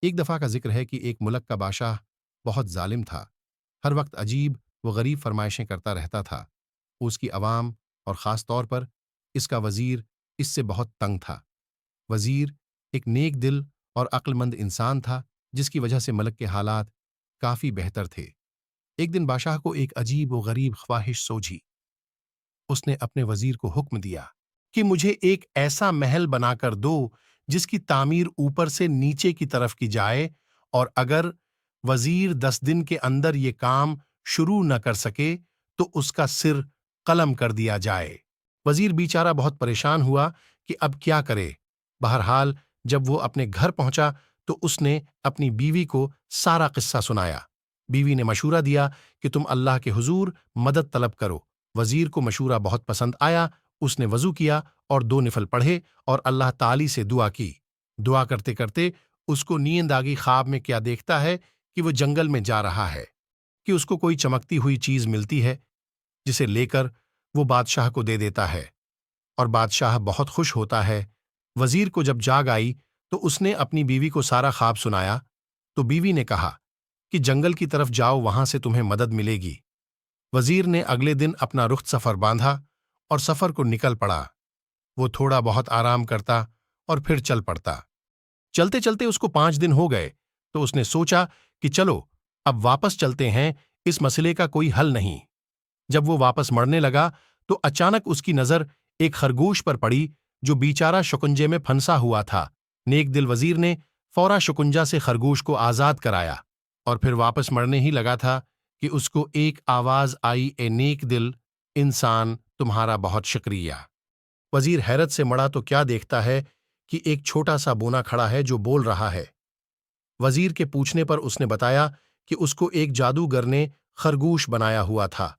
ایک دفعہ کا ذکر ہے کہ ایک ملک کا بادشاہ بہت ظالم تھا۔ ہر وقت عجیب و غریب فرمائشیں کرتا رہتا تھا۔ اس کی عوام اور خاص طور پر اس کا وزیر اس سے بہت تنگ تھا۔ وزیر ایک نیک دل اور عقل مند انسان تھا، جس کی وجہ سے ملک کے حالات کافی بہتر تھے۔ ایک دن بادشاہ کو ایک عجیب و غریب خواہش سوجھی۔ اس نے اپنے وزیر کو حکم دیا کہ مجھے ایک ایسا محل بنا کر دو جس کی تعمیر اوپر سے نیچے کی طرف کی جائے، اور اگر وزیر 10 دن کے اندر یہ کام شروع نہ کر سکے تو اس کا سر قلم کر دیا جائے۔ وزیر بیچارہ بہت پریشان ہوا کہ اب کیا کرے۔ بہرحال جب وہ اپنے گھر پہنچا تو اس نے اپنی بیوی کو سارا قصہ سنایا۔ بیوی نے مشورہ دیا کہ تم اللہ کے حضور مدد طلب کرو۔ وزیر کو مشورہ بہت پسند آیا۔ اس نے وضو کیا اور 2 نفل پڑھے اور اللہ تعالی سے دعا کی۔ دعا کرتے کرتے اس کو نیند آگئی۔ خواب میں کیا دیکھتا ہے کہ وہ جنگل میں جا رہا ہے، کہ اس کو کوئی چمکتی ہوئی چیز ملتی ہے جسے لے کر وہ بادشاہ کو دے دیتا ہے، اور بادشاہ بہت خوش ہوتا ہے۔ وزیر کو جب جاگ آئی تو اس نے اپنی بیوی کو سارا خواب سنایا، تو بیوی نے کہا کہ جنگل کی طرف جاؤ، وہاں سے تمہیں مدد ملے گی۔ وزیر نے اگلے دن اپنا رخ سفر باندھا اور سفر کو نکل پڑا۔ وہ تھوڑا بہت آرام کرتا اور پھر چل پڑتا۔ چلتے چلتے اس کو 5 دن ہو گئے تو اس نے سوچا کہ چلو اب واپس چلتے ہیں، اس مسئلے کا کوئی حل نہیں۔ جب وہ واپس مڑنے لگا تو اچانک اس کی نظر ایک خرگوش پر پڑی جو بیچارہ شکنجے میں پھنسا ہوا تھا۔ نیک دل وزیر نے فوراً شکنجا سے خرگوش کو آزاد کرایا اور پھر واپس مڑنے ہی لگا تھا کہ اس کو ایک آواز آئی، اے نیک دل انسان، تمہارا بہت شکریہ۔ وزیر حیرت سے مڑا تو کیا دیکھتا ہے کہ ایک چھوٹا سا بونا کھڑا ہے جو بول رہا ہے۔ وزیر کے پوچھنے پر اس نے بتایا کہ اس کو ایک جادوگر نے خرگوش بنایا ہوا تھا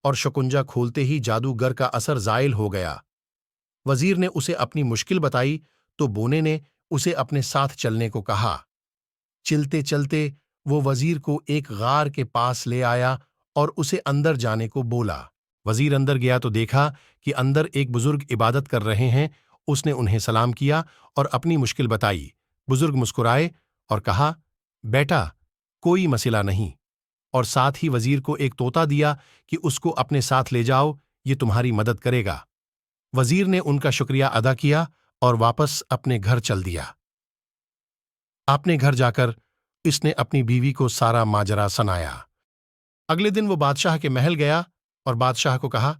اور شکنجا کھولتے ہی جادوگر کا اثر زائل ہو گیا۔ وزیر نے اسے اپنی مشکل بتائی تو بونے نے اسے اپنے ساتھ چلنے کو کہا۔ چلتے چلتے وہ وزیر کو ایک غار کے پاس لے آیا اور اسے اندر جانے کو بولا۔ وزیر اندر گیا تو دیکھا کہ اندر ایک بزرگ عبادت کر رہے ہیں۔ اس نے انہیں سلام کیا اور اپنی مشکل بتائی۔ بزرگ مسکرائے اور کہا، بیٹا کوئی مسئلہ نہیں، اور ساتھ ہی وزیر کو ایک طوطا دیا کہ اس کو اپنے ساتھ لے جاؤ، یہ تمہاری مدد کرے گا۔ وزیر نے ان کا شکریہ ادا کیا اور واپس اپنے گھر چل دیا۔ اپنے گھر جا کر اس نے اپنی بیوی کو سارا ماجرا سنایا۔ اگلے دن وہ بادشاہ کے محل گیا اور بادشاہ کو کہا،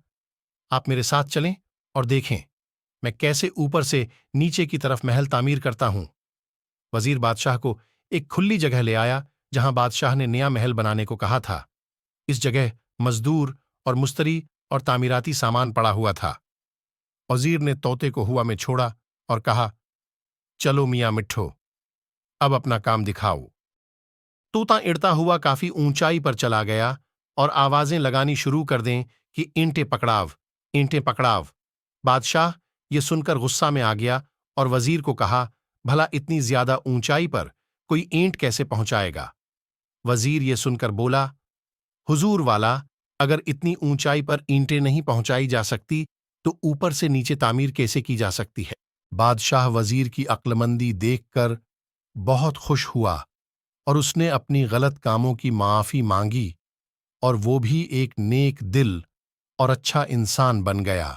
آپ میرے ساتھ چلیں اور دیکھیں میں کیسے اوپر سے نیچے کی طرف محل تعمیر کرتا ہوں۔ وزیر بادشاہ کو ایک کھلی جگہ لے آیا جہاں بادشاہ نے نیا محل بنانے کو کہا تھا۔ اس جگہ مزدور اور مستری اور تعمیراتی سامان پڑا ہوا تھا۔ وزیر نے طوطے کو ہوا میں چھوڑا اور کہا، چلو میاں مٹھو، اب اپنا کام دکھاؤ۔ طوطا اڑتا ہوا کافی اونچائی پر چلا گیا اور آوازیں لگانی شروع کر دیں کہ اینٹیں پکڑاو، اینٹیں پکڑاو۔ بادشاہ یہ سن کر غصہ میں آ گیا اور وزیر کو کہا، بھلا اتنی زیادہ اونچائی پر کوئی اینٹ کیسے پہنچائے گا؟ وزیر یہ سن کر بولا، حضور والا، اگر اتنی اونچائی پر اینٹیں نہیں پہنچائی جا سکتی تو اوپر سے نیچے تعمیر کیسے کی جا سکتی ہے؟ بادشاہ وزیر کی عقلمندی دیکھ کر بہت خوش ہوا اور اس نے اپنی غلط کاموں کی معافی مانگی، اور وہ بھی ایک نیک دل اور اچھا انسان بن گیا۔